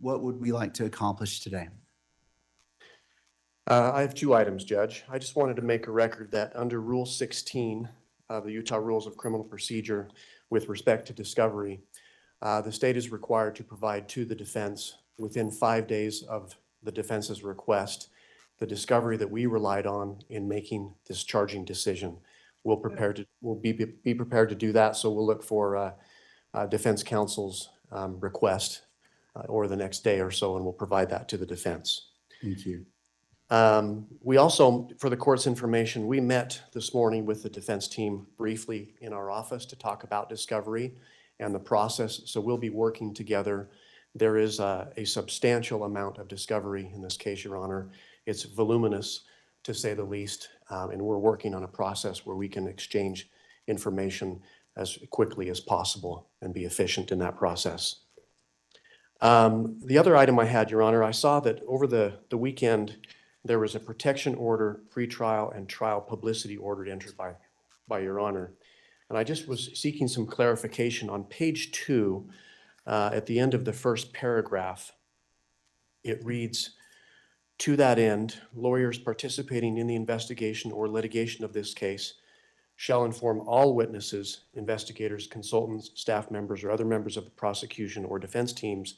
what would we like to accomplish today? I have two items, Judge. I just wanted to make a record that under Rule 16 of the Utah Rules of Criminal Procedure with respect to discovery, the state is required to provide to the defense within 5 days of the defense's request the discovery that we relied on in making this charging decision. We'll be prepared to do that, so we'll look for defense counsel's request or the next day or so, and we'll provide that to the defense. Thank you. We also, for the court's information, we met this morning with the defense team briefly in our office to talk about discovery and the process. So we'll be working together. There is a substantial amount of discovery in this case, Your Honor. It's voluminous, to say the least, and we're working on a process where we can exchange information as quickly as possible and be efficient in that process. The other item I had, Your Honor, I saw that over the weekend, there was a protection order, pretrial and trial publicity order entered by Your Honor. And I just was seeking some clarification on page 2, at the end of the first paragraph. It reads, "To that end, lawyers participating in the investigation or litigation of this case shall inform all witnesses, investigators, consultants, staff members, or other members of the prosecution or defense teams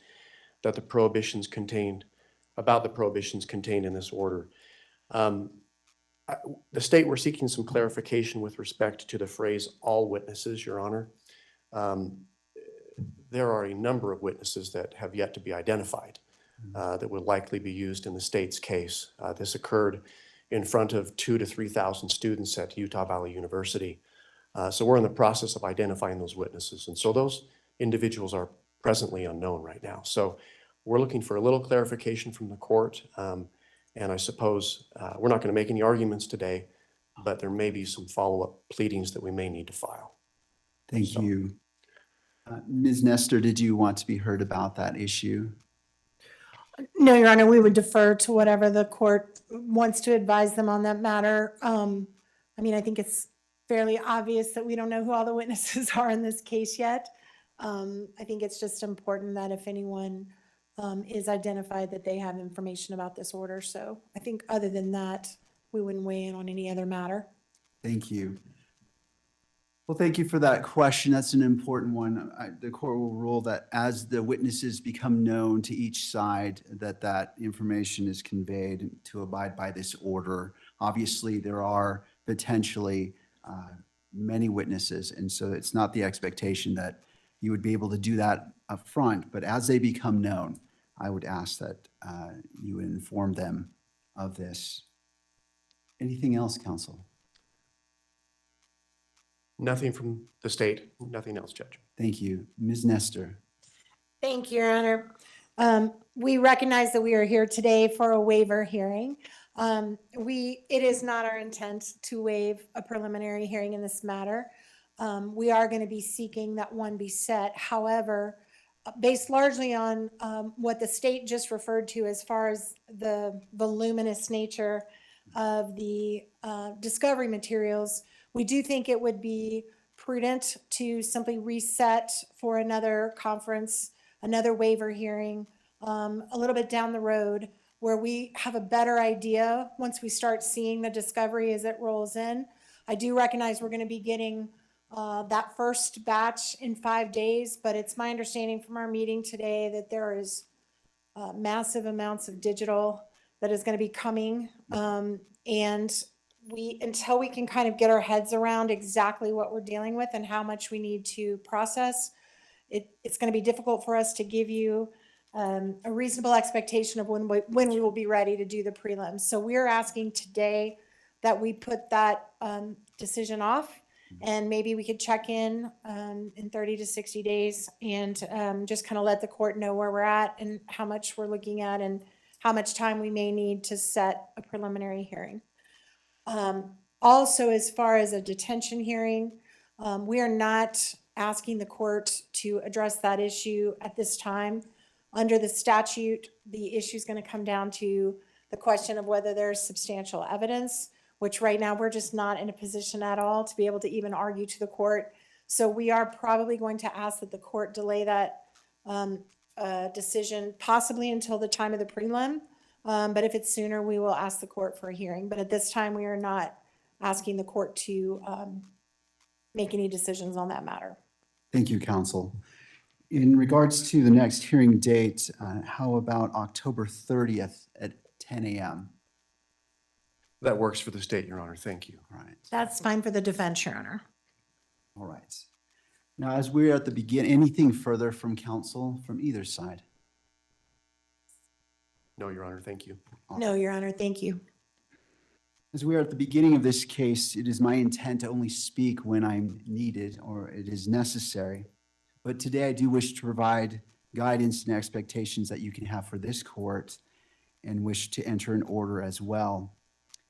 that the prohibitions contained in this order." The state, we're seeking some clarification with respect to the phrase "all witnesses," Your Honor. There are a number of witnesses that have yet to be identified that will likely be used in the state's case. This occurred in front of 2,000 to 3,000 students at Utah Valley University. So we're in the process of identifying those witnesses. And so those individuals are presently unknown right now. So we're looking for a little clarification from the court. And I suppose we're not going to make any arguments today, but there may be some follow-up pleadings that we may need to file. Thank you. Ms. Nestor, did you want to be heard about that issue? No, Your Honor, we would defer to whatever the court wants to advise them on that matter. I mean, I think it's fairly obvious that we don't know who all the witnesses are in this case yet. I think it's just important that if anyone is identified, that they have information about this order. So I think other than that, we wouldn't weigh in on any other matter. Thank you. Well, thank you for that question. That's an important one. The court will rule that as the witnesses become known to each side, that information is conveyed to abide by this order. Obviously, there are potentially many witnesses, and so it's not the expectation that you would be able to do that up front, but as they become known, I would ask that you would inform them of this. Anything else, counsel? Nothing from the state, nothing else, Judge. Thank you. Ms. Nestor. Thank you, Your Honor. We recognize that we are here today for a waiver hearing. It is not our intent to waive a preliminary hearing in this matter. We are going to be seeking that one be set. However, based largely on what the state just referred to as far as the voluminous nature of the discovery materials, we do think it would be prudent to simply reset for another conference, another waiver hearing, a little bit down the road, where we have a better idea once we start seeing the discovery as it rolls in. I do recognize we're going to be getting that first batch in 5 days, but it's my understanding from our meeting today that there is massive amounts of digital that is going to be coming. And until we can kind of get our heads around exactly what we're dealing with and how much we need to process, it's going to be difficult for us to give you a reasonable expectation of when we will be ready to do the prelims. So we're asking today that we put that decision off, and maybe we could check in 30 to 60 days and just kind of let the court know where we're at and how much we're looking at and how much time we may need to set a preliminary hearing. Also, as far as a detention hearing, we are not asking the court to address that issue at this time. Under the statute, the issue is going to come down to the question of whether there's substantial evidence, which right now we're just not in a position at all to be able to even argue to the court. So we are probably going to ask that the court delay that a decision possibly until the time of the prelim. But if it's sooner, we will ask the court for a hearing. But at this time, we are not asking the court to make any decisions on that matter. Thank you, counsel. In regards to the next hearing date, how about October 30th at 10 a.m.? That works for the state, Your Honor. Thank you. All right. That's fine for the defense, Your Honor. All right. Now, as we're at the beginning, anything further from counsel from either side? No, Your Honor. Thank you. No, Your Honor, thank you. As we are at the beginning of this case, it is my intent to only speak when I'm needed or it is necessary. But today I do wish to provide guidance and expectations that you can have for this court and wish to enter an order as well.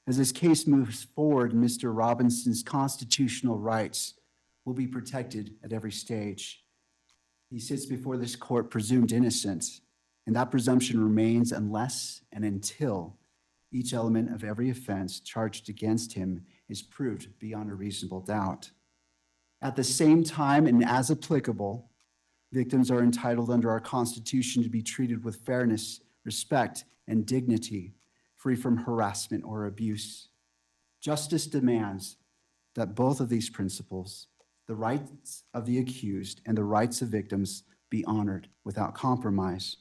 As this case moves forward, Mr. Robinson's constitutional rights will be protected at every stage. He sits before this court presumed innocent, and that presumption remains unless and until each element of every offense charged against him is proved beyond a reasonable doubt. At the same time, and as applicable, victims are entitled under our Constitution to be treated with fairness, respect, and dignity, free from harassment or abuse. Justice demands that both of these principles, the rights of the accused and the rights of victims, be honored without compromise.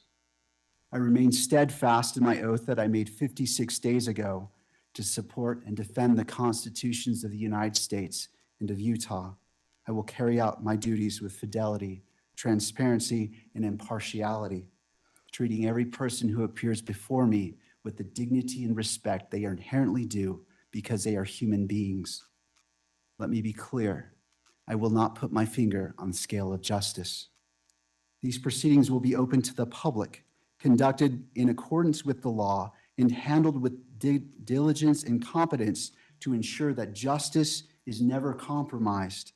I remain steadfast in my oath that I made 56 days ago to support and defend the constitutions of the United States and of Utah. I will carry out my duties with fidelity, transparency, and impartiality, treating every person who appears before me with the dignity and respect they are inherently due because they are human beings. Let me be clear. I will not put my finger on the scale of justice. These proceedings will be open to the public, conducted in accordance with the law, and handled with diligence and competence to ensure that justice is never compromised.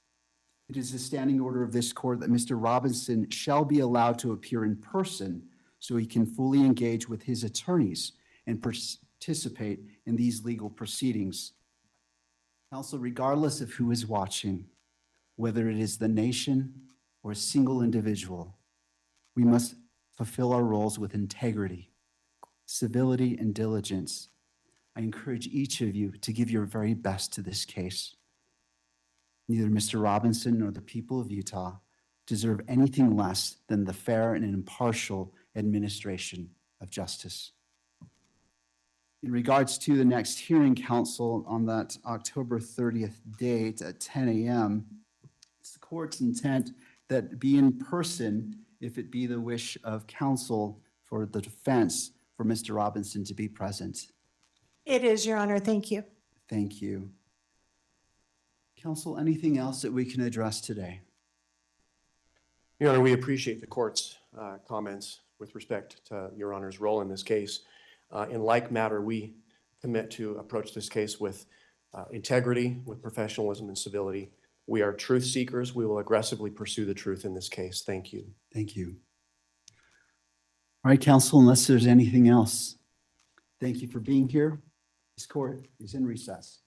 It is the standing order of this court that Mr. Robinson shall be allowed to appear in person so he can fully engage with his attorneys and participate in these legal proceedings. Counsel, regardless of who is watching, whether it is the nation or a single individual, we must fulfill our roles with integrity, civility, and diligence. I encourage each of you to give your very best to this case. Neither Mr. Robinson nor the people of Utah deserve anything less than the fair and impartial administration of justice. In regards to the next hearing, counsel, on that October 30th date at 10 a.m., it's the court's intent that be in person if it be the wish of counsel for the defense for Mr. Robinson to be present. It is, Your Honor. Thank you. Thank you. Counsel, anything else that we can address today? Your Honor, we appreciate the court's comments with respect to Your Honor's role in this case. In like matter, we commit to approach this case with integrity, with professionalism and civility. We are truth seekers. We will aggressively pursue the truth in this case. Thank you. Thank you. All right, counsel, unless there's anything else, thank you for being here. This court is in recess.